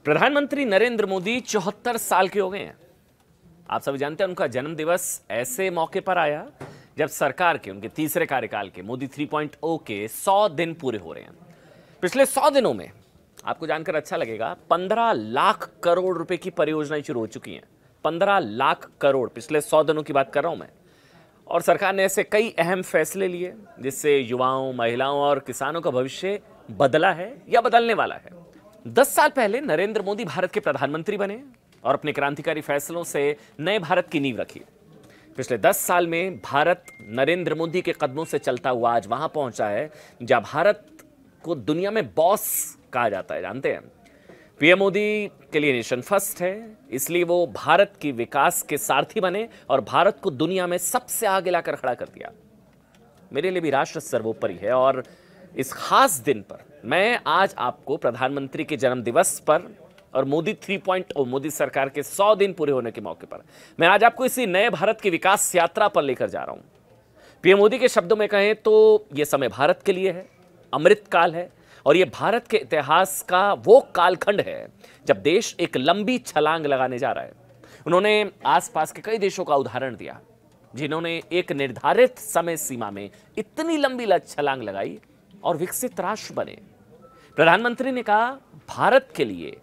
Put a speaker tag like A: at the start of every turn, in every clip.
A: प्रधानमंत्री नरेंद्र मोदी 74 साल के हो गए हैं। आप सभी जानते हैं उनका जन्म दिवस ऐसे मौके पर आया जब सरकार के उनके तीसरे कार्यकाल के मोदी 3.0 के 100 दिन पूरे हो रहे हैं। पिछले 100 दिनों में आपको जानकर अच्छा लगेगा 15 लाख करोड़ रुपए की परियोजनाएं शुरू हो चुकी हैं। 15 लाख करोड़ पिछले 100 दिनों की बात कर रहा हूं मैं। और सरकार ने ऐसे कई अहम फैसले लिए जिससे युवाओं, महिलाओं और किसानों का भविष्य बदला है या बदलने वाला है। 10 साल पहले नरेंद्र मोदी भारत के प्रधानमंत्री बने और अपने क्रांतिकारी फैसलों से नए भारत की नींव रखी। पिछले 10 साल में भारत नरेंद्र मोदी के कदमों से चलता हुआ आज वहां पहुंचा है जहां भारत को दुनिया में बॉस कहा जाता है। जानते हैं, पीएम मोदी के लिए नेशन फर्स्ट है, इसलिए वो भारत की विकास के सारथी बने और भारत को दुनिया में सबसे आगे लाकर खड़ा कर दिया। मेरे लिए भी राष्ट्र सर्वोपरि है और इस खास दिन पर मैं आज आपको प्रधानमंत्री के जन्म दिवस पर और मोदी 3.0 मोदी सरकार के 100 दिन पूरे होने के मौके पर मैं आज आपको इसी नए भारत की विकास यात्रा पर लेकर जा रहा हूं। पीएम मोदी के शब्दों में कहें तो यह समय भारत के लिए है, अमृत काल है और यह भारत के इतिहास का वो कालखंड है जब देश एक लंबी छलांग लगाने जा रहा है। उन्होंने आसपास के कई देशों का उदाहरण दिया जिन्होंने एक निर्धारित समय सीमा में इतनी लंबी छलांग लगाई और विकसित राष्ट्र बने। प्रधानमंत्री ने कहा भारत के लिए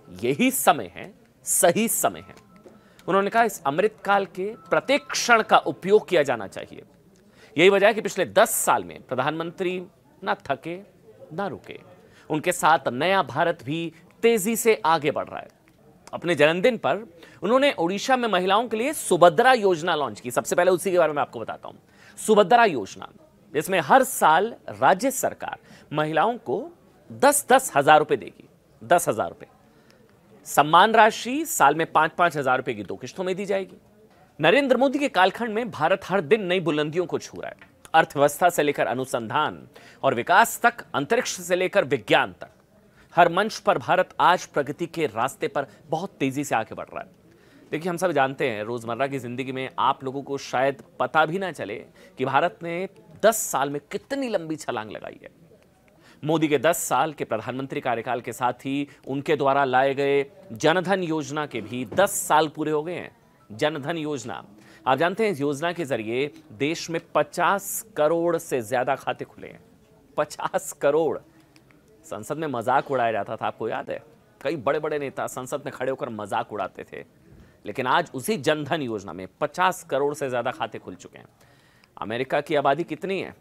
A: यही समय है, सही समय है। उन्होंने कहा इस अमृत काल के प्रत्येक क्षण का उपयोग किया जाना चाहिए। यही वजह है कि पिछले 10 साल में प्रधानमंत्री ना थके ना रुके। उनके साथ नया भारत भी तेजी से आगे बढ़ रहा है। अपने जन्मदिन पर उन्होंने ओडिशा में महिलाओं के लिए सुभद्रा योजना लॉन्च की। सबसे पहले उसी के बारे में आपको बताता हूं। सुभद्रा योजना, इसमें हर साल राज्य सरकार महिलाओं को 10-10 हजार रुपए देगी। 10,000 रुपए सम्मान राशि साल में 5-5 हजार रुपए की 2 किश्तों में दी जाएगी। नरेंद्र मोदी के कालखंड में भारत हर दिन नई बुलंदियों को छू रहा है। अर्थव्यवस्था से लेकर अनुसंधान और विकास तक, अंतरिक्ष से लेकर विज्ञान तक, हर मंच पर भारत आज प्रगति के रास्ते पर बहुत तेजी से आगे बढ़ रहा है। देखिए, हम सब जानते हैं रोजमर्रा की जिंदगी में आप लोगों को शायद पता भी ना चले कि भारत ने 10 साल में कितनी लंबी छलांग लगाई है। मोदी के 10 साल के प्रधानमंत्री कार्यकाल के साथ ही उनके द्वारा लाए गए जनधन योजना के भी 10 साल पूरे हो गए हैं। जनधन योजना, आप जानते हैं, इस योजना के जरिए देश में 50 करोड़ से ज्यादा खाते खुले हैं। 50 करोड़। संसद में मजाक उड़ाया जाता था, आपको याद है? कई बड़े बड़े नेता संसद में खड़े होकर मजाक उड़ाते थे, लेकिन आज उसी जनधन योजना में 50 करोड़ से ज्यादा खाते खुल चुके हैं। अमेरिका की आबादी कितनी है?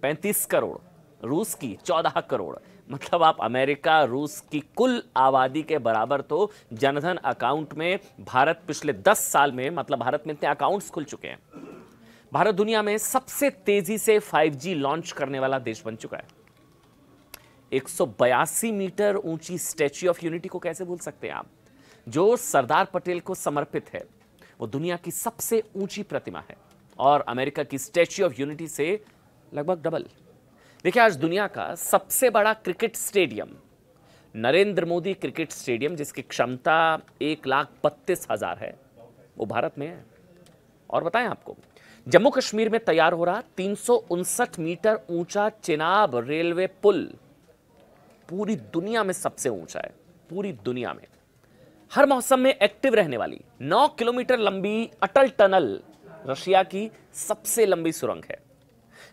A: 35 करोड़। रूस की 14 करोड़। मतलब आप अमेरिका, रूस की कुल आबादी के बराबर तो जनधन अकाउंट में भारत पिछले 10 साल में, मतलब भारत में इतने अकाउंट्स खुल चुके हैं। भारत दुनिया में सबसे तेजी से 5G लॉन्च करने वाला देश बन चुका है। 182 मीटर ऊंची स्टैच्यू ऑफ यूनिटी को कैसे भूल सकते हैं आप, जो सरदार पटेल को समर्पित है। वो दुनिया की सबसे ऊंची प्रतिमा है और अमेरिका की स्टैच्यू ऑफ यूनिटी से लगभग डबल। देखिए, आज दुनिया का सबसे बड़ा cricket stadium Narendra Modi cricket stadium, जिसकी क्षमता 1,32,000 है, वो भारत में है। और बताएं आपको, जम्मू कश्मीर में तैयार हो रहा 359 मीटर ऊंचा चेनाब रेलवे पुल पूरी दुनिया में सबसे ऊंचा है। पूरी दुनिया में हर मौसम में एक्टिव रहने वाली 9 किलोमीटर लंबी अटल टनल रशिया की सबसे लंबी सुरंग है।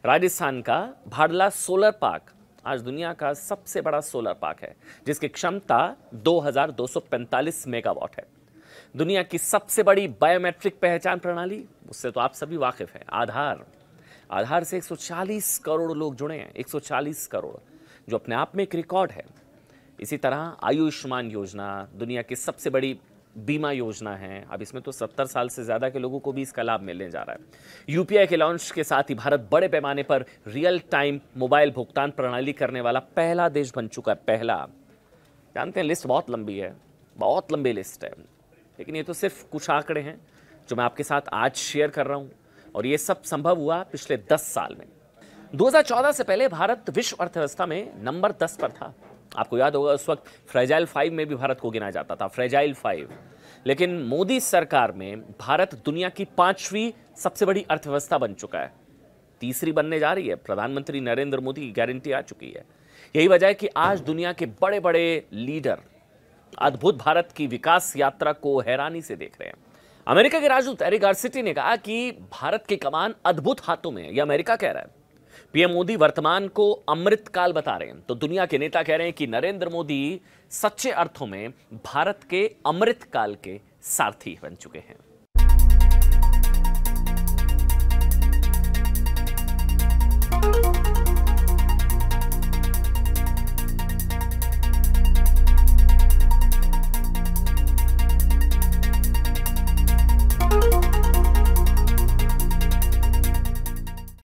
A: राजस्थान का भाडला सोलर पार्क आज दुनिया का सबसे बड़ा सोलर पार्क है, जिसकी क्षमता 2245 मेगावाट है। दुनिया की सबसे बड़ी बायोमेट्रिक पहचान प्रणाली, उससे तो आप सभी वाकिफ हैं, आधार। आधार से 140 करोड़ लोग जुड़े हैं। 140 करोड़, जो अपने आप में एक रिकॉर्ड है। इसी तरह आयुष्मान योजना दुनिया की सबसे बड़ी बीमा योजना है। अब इसमें तो 70 साल से ज्यादा के लोगों को भी इसका लाभ मिलने जा रहा है। यूपीआई के लॉन्च के साथ ही भारत बड़े पैमाने पर रियल टाइम मोबाइल भुगतान प्रणाली करने वाला पहला देश बन चुका है। पहला। जानते हैं, लिस्ट बहुत लंबी है, बहुत लंबी लिस्ट है, लेकिन ये तो सिर्फ कुछ आंकड़े हैं जो मैं आपके साथ आज शेयर कर रहा हूं। और ये सब संभव हुआ पिछले 10 साल में। 2014 से पहले भारत विश्व अर्थव्यवस्था में नंबर 10 पर था। आपको याद होगा, उस वक्त फ्रेजाइल 5 में भी भारत को गिना जाता था, फ्रेजाइल 5। लेकिन मोदी सरकार में भारत दुनिया की 5वीं सबसे बड़ी अर्थव्यवस्था बन चुका है। तीसरी बनने जा रही है। प्रधानमंत्री नरेंद्र मोदी की गारंटी आ चुकी है। यही वजह है कि आज दुनिया के बड़े बड़े लीडर अद्भुत भारत की विकास यात्रा को हैरानी से देख रहे हैं। अमेरिका के राजदूत एरिक गारसिटी ने कहा कि भारत की कमान अद्भुत हाथों में है, यह अमेरिका कह रहा है। पीएम मोदी वर्तमान को अमृत काल बता रहे हैं, तो दुनिया के नेता कह रहे हैं कि नरेंद्र मोदी सच्चे अर्थों में भारत के अमृत काल के सारथी बन चुके हैं।